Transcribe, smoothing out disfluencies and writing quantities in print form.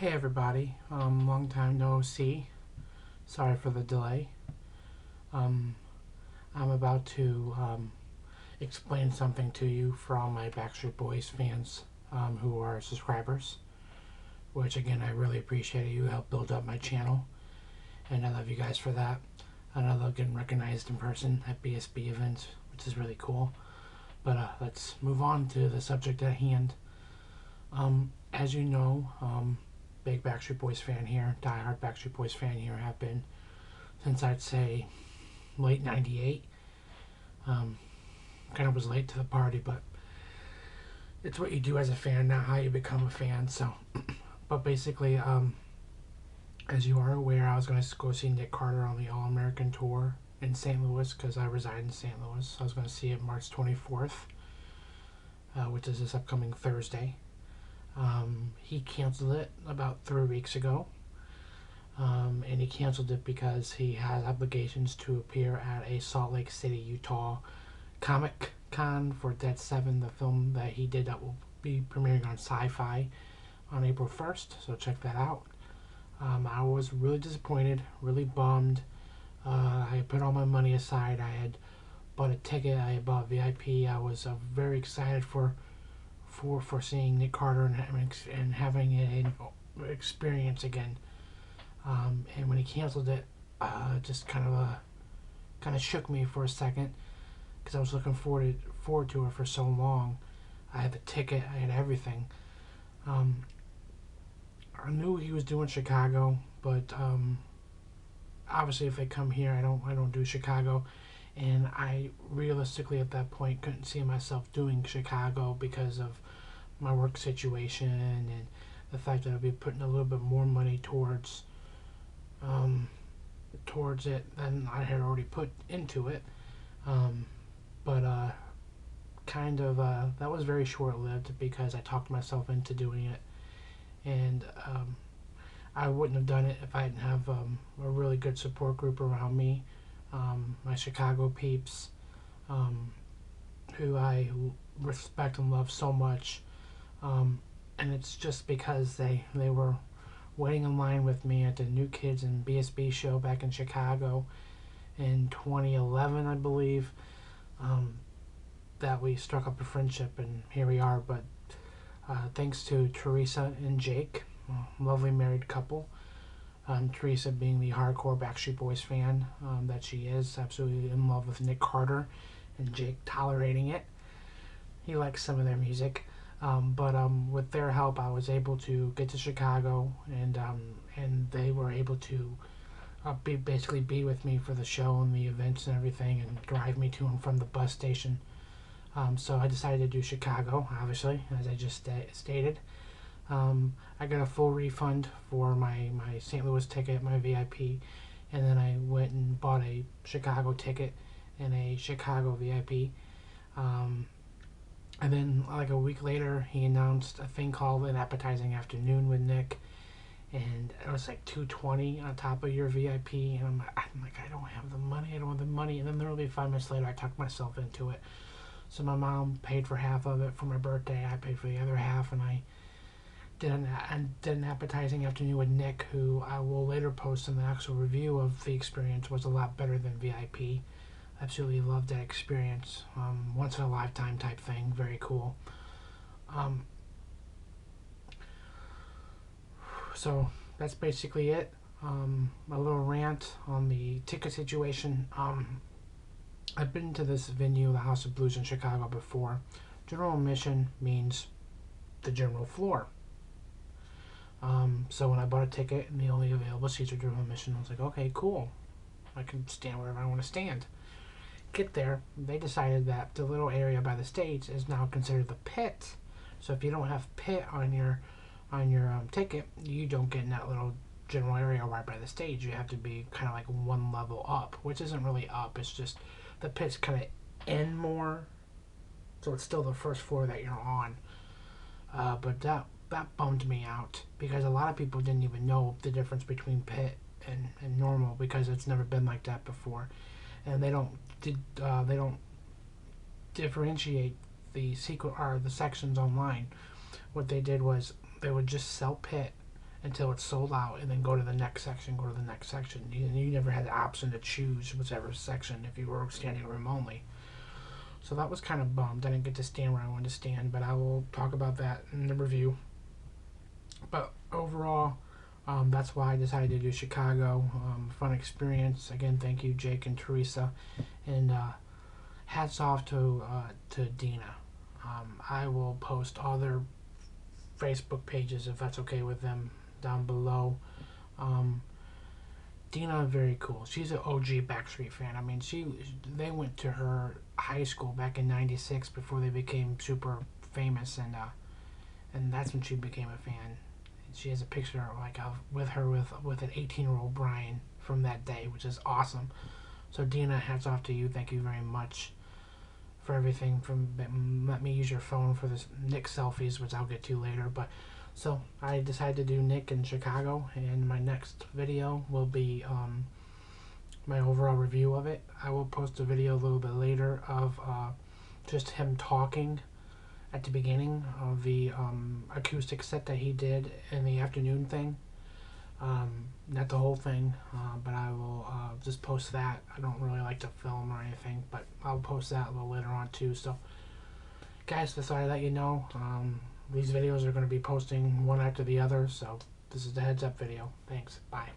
Hey everybody, long time no see. Sorry for the delay. Um, I'm about to explain something to you for all my Backstreet Boys fans who are subscribers, which again I really appreciate it. You helped build up my channel, and I love you guys for that. And I love getting recognized in person at BSB events, which is really cool. But let's move on to the subject at hand. As you know, big Backstreet Boys fan here, diehard Backstreet Boys fan here, have been since I'd say late '98. Kind of was late to the party, but it's what you do as a fan, not how you become a fan. So, but basically, as you are aware, I was going to go see Nick Carter on the All American Tour in St. Louis because I reside in St. Louis. So I was going to see it March 24th, which is this upcoming Thursday. He canceled it about 3 weeks ago. And he canceled it because he has obligations to appear at a Salt Lake City, Utah Comic Con for Dead 7, the film that he did that will be premiering on Sci-Fi on April 1st, so check that out. I was really disappointed, really bummed. I had put all my money aside. I had bought a ticket, I had bought VIP. I was very excited for seeing Nick Carter and having an experience again. And when he canceled it, just kind of shook me for a second because I was looking forward to it for so long. I had the ticket, I had everything. I knew he was doing Chicago, but obviously if they come here, I don't do Chicago, and I realistically at that point couldn't see myself doing Chicago because of my work situation and the fact that I'd be putting a little bit more money towards it than I had already put into it. But that was very short-lived because I talked myself into doing it, and I wouldn't have done it if I didn't have a really good support group around me, my Chicago peeps, who I respect and love so much, and it's just because they were waiting in line with me at the New Kids and BSB show back in Chicago in 2011, I believe, that we struck up a friendship, and here we are. But thanks to Teresa and Jake, a lovely married couple, Teresa being the hardcore Backstreet Boys fan that she is, absolutely in love with Nick Carter, and Jake tolerating it. He likes some of their music. But with their help, I was able to get to Chicago, and they were able to basically be with me for the show and the events and everything, and drive me to and from the bus station. So I decided to do Chicago, obviously, as I just stated. I got a full refund for my St. Louis ticket, my VIP, and then I went and bought a Chicago ticket and a Chicago VIP. And then, like a week later, he announced a thing called an appetizing afternoon with Nick, and it was like $220 on top of your VIP. And I'm like, I don't have the money. I don't have the money. And then literally 5 minutes later, I talked myself into it. So my mom paid for half of it for my birthday. I paid for the other half, and I did an appetizing afternoon with Nick, who I will later post in the actual review of the experience. Was a lot better than VIP. Absolutely loved that experience. Once in a lifetime type thing. Very cool. So that's basically it. A little rant on the ticket situation. I've been to this venue, the House of Blues in Chicago, before. General admission means the general floor. So when I bought a ticket and the only available seats were general admission, I was like, okay, cool. I can stand wherever I want to stand. Get there, they decided that the little area by the stage is now considered the pit. So if you don't have pit on your ticket, you don't get in that little general area right by the stage. You have to be kind of like one level up, which isn't really up. It's just the pit's kind of in more, so it's still the first floor that you're on. But that bummed me out because a lot of people didn't even know the difference between pit and normal because it's never been like that before, and they don't differentiate the sections online. What they did was they would just sell pit until it's sold out, and then go to the next section, go to the next section. You never had the option to choose whichever section if you were standing room only. So that was kind of bummed. I didn't get to stand where I wanted to stand, but I will talk about that in the review. But overall, that's why I decided to do Chicago. Fun experience. Again, thank you, Jake and Teresa, and hats off to Dina. I will post all their Facebook pages if that's okay with them down below. Dina, very cool. She's an OG Backstreet fan. I mean, they went to her high school back in '96 before they became super famous, and that's when she became a fan. She has a picture with her with an 18-year-old Brian from that day, which is awesome. So Dina, hats off to you. Thank you very much for everything. Let me use your phone for this Nick selfies, which I'll get to later. But so I decided to do Nick in Chicago, and my next video will be my overall review of it. I will post a video a little bit later of just him talking at the beginning of the acoustic set that he did in the afternoon thing. Not the whole thing, but I will just post that. I don't really like to film or anything, but I'll post that a little later on too. So, guys, just thought I'd let you know. These videos are going to be posting one after the other, so this is the heads up video. Thanks. Bye.